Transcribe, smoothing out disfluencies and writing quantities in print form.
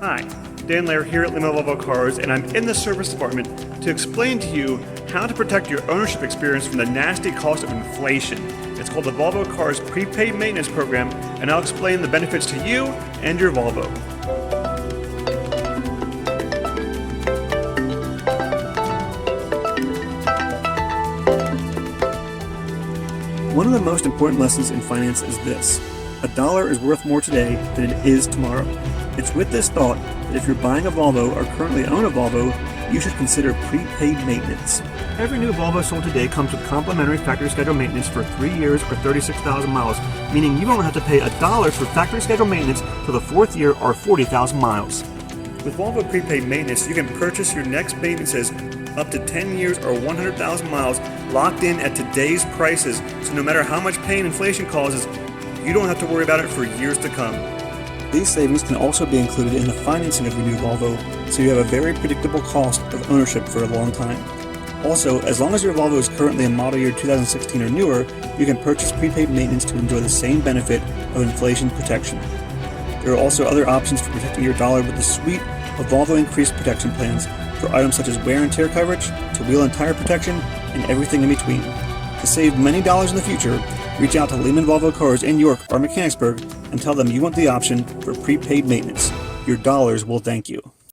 Hi, Dan here at Lehman Volvo Cars, and I'm in the service department to explain to you how to protect your ownership experience from the nasty cost of inflation. It's called the Volvo Cars Prepaid Maintenance Program, and I'll explain the benefits to you and your Volvo. One of the most important lessons in finance is this: a dollar is worth more today than it is tomorrow. It's with this thought that if you're buying a Volvo or currently own a Volvo, you should consider prepaid maintenance. Every new Volvo sold today comes with complimentary factory schedule maintenance for 3 years or 36,000 miles, meaning you don't have to pay $1 for factory schedule maintenance for the 4th year or 40,000 miles. With Volvo prepaid maintenance, you can purchase your next maintenances up to 10 years or 100,000 miles locked in at today's prices, so no matter how much pain inflation causes, you don't have to worry about it for years to come. These savings can also be included in the financing of your new Volvo, so you have a very predictable cost of ownership for a long time. Also, as long as your Volvo is currently in model year 2016 or newer, you can purchase prepaid maintenance to enjoy the same benefit of inflation protection. There are also other options for protecting your dollar with the suite of Volvo increased protection plans for items such as wear and tear coverage, to wheel and tire protection, and everything in between. To save many dollars in the future, reach out to Lehman Volvo Cars in York or Mechanicsburg and tell them you want the option for prepaid maintenance. Your dollars will thank you.